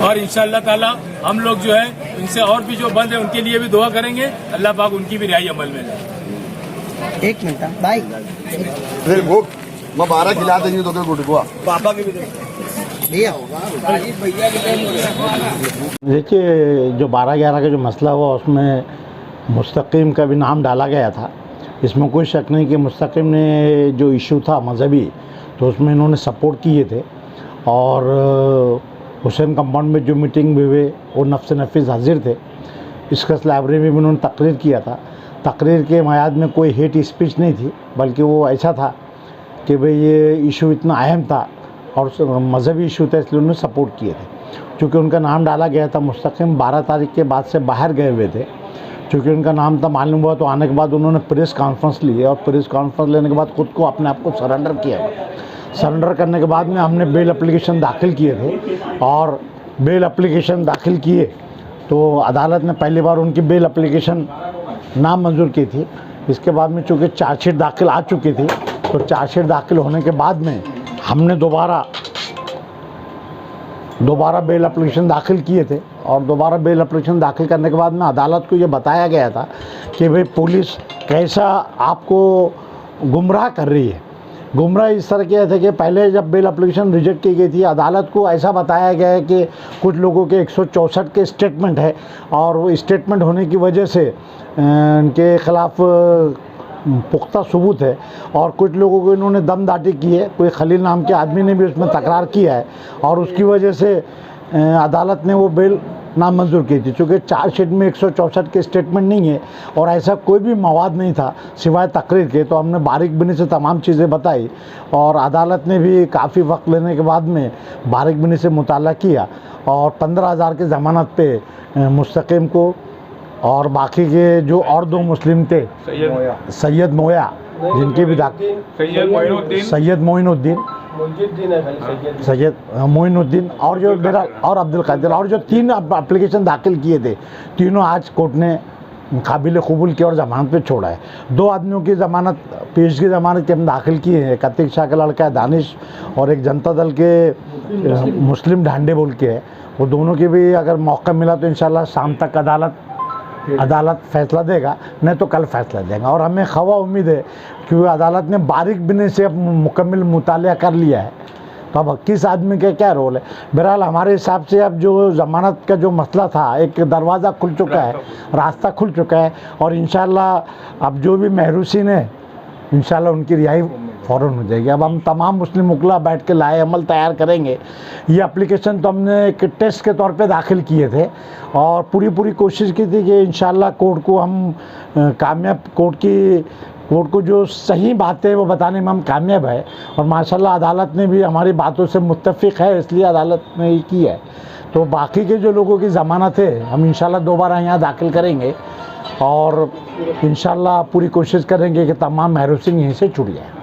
और इंशाअल्लाह ताला हम लोग जो है इनसे और भी जो बंद है उनके लिए भी दुआ करेंगे, अल्लाह पाक उनकी भी रिहाई अमल में लाए। एक मिनट भाई, मैं 12 खिला देंगे तो गुड हुआ पापा के भी भैया देखिए, जो 12/11 का जो मसला हुआ उसमें मुस्तकीम का भी नाम डाला गया था। इसमें कोई शक नहीं कि मुस्तकीम ने जो इशू था मजहबी, तो उसमें इन्होंने सपोर्ट किए थे। और हुसैन कंपाउंड में जो मीटिंग भी हुए वो नफ्स नफीस हाजिर थे। इसकस लाइब्रेरी में भी उन्होंने तकरीर किया था। तकरीर के मयाद में कोई हेट स्पीच नहीं थी, बल्कि वो ऐसा था कि भाई ये इशू इतना अहम था और मजहबी इशू था, इसलिए उन्होंने सपोर्ट किए थे। चूँकि उनका नाम डाला गया था, मुस्तकीम 12 तारीख के बाद से बाहर गए हुए थे। चूँकि उनका नाम था मालूम हुआ, तो आने के बाद उन्होंने प्रेस कॉन्फ्रेंस ली और प्रेस कॉन्फ्रेंस लेने के बाद खुद को अपने आप को सरेंडर किया। सरेंडर करने के बाद में हमने बेल एप्लीकेशन दाखिल किए थे और बेल एप्लीकेशन दाखिल किए तो अदालत ने पहली बार उनकी बेल एप्लीकेशन नामंजूर की थी। इसके बाद में चूँकि चार्जशीट दाखिल आ चुकी थी, तो चार्जशीट दाखिल होने के बाद में हमने दोबारा बेल एप्लीकेशन दाखिल किए थे। और दोबारा बेल एप्लीकेशन दाखिल करने के बाद में अदालत को ये बताया गया था कि भाई पुलिस कैसा आपको गुमराह कर रही है। गुमराह इस तरह के थे कि पहले जब बेल एप्लीकेशन रिजेक्ट की गई थी, अदालत को ऐसा बताया गया है कि कुछ लोगों के 164 के स्टेटमेंट है और वो स्टेटमेंट होने की वजह से उनके ख़िलाफ़ पुख्ता सबूत है। और कुछ लोगों को इन्होंने दम दाटी की है, कोई खलील नाम के आदमी ने भी उसमें तकरार किया है और उसकी वजह से अदालत ने वो बेल नामंजूर की थी। चूँकि चार्जशीट में 164 के स्टेटमेंट नहीं है और ऐसा कोई भी मवाद नहीं था सिवाय तकरीर के, तो हमने बारीक बिनी से तमाम चीज़ें बताई और अदालत ने भी काफ़ी वक्त लेने के बाद में बारीक बिनी से मुताला किया और 15,000 की ज़मानत पे मुस्तकीम को और बाकी के जो और 2 मुस्लिम थे, सैयद मोया जिनकी भी सैयद मोइनुद्दीन और जो मेरा और अब्दुल कादिर और जो 3 एप्लीकेशन दाखिल किए थे, तीनों आज कोर्ट ने काबिल कबूल किया और ज़मानत पे छोड़ा है। 2 आदमियों की ज़मानत पेश की ज़मानत के हम दाखिल किए हैं। अतीक शाह का लड़का है दानिश और एक जनता दल के मुस्लिम ढांडे बोल के है। वो दोनों की भी अगर मौका मिला तो इंशाल्लाह शाम तक अदालत फैसला देगा, नहीं तो कल फैसला देगा। और हमें खवा उम्मीद है कि अदालत ने बारीक बिनी से अब मुकम्मल मुतालिया कर लिया है, तो अब किस आदमी का क्या रोल है। बहरहाल हमारे हिसाब से अब जो ज़मानत का जो मसला था, एक दरवाज़ा खुल चुका है, रास्ता खुल चुका है और इंशाल्लाह अब जो भी महरूसिन है इंशाल्लाह उनकी रिहाई फ़ौरन हो जाएगी। अब हम तमाम मुस्लिम वकला बैठ के लाए अमल तैयार करेंगे। ये एप्लीकेशन तो हमने एक टेस्ट के तौर पे दाखिल किए थे और पूरी कोशिश की थी कि इंशाल्लाह कोर्ट को हम कामयाब कोर्ट को जो सही बातें वो बताने में हम कामयाब है। और माशाल्लाह अदालत ने भी हमारी बातों से मुत्तफ़िक़ है, इसलिए अदालत ने ये की है। तो बाकी के जो लोगों की ज़मानत है हम इंशाल्लाह दोबारा यहाँ दाखिल करेंगे और इंशाल्लाह पूरी कोशिश करेंगे कि तमाम महरूसिन यहीं से छूट जाए।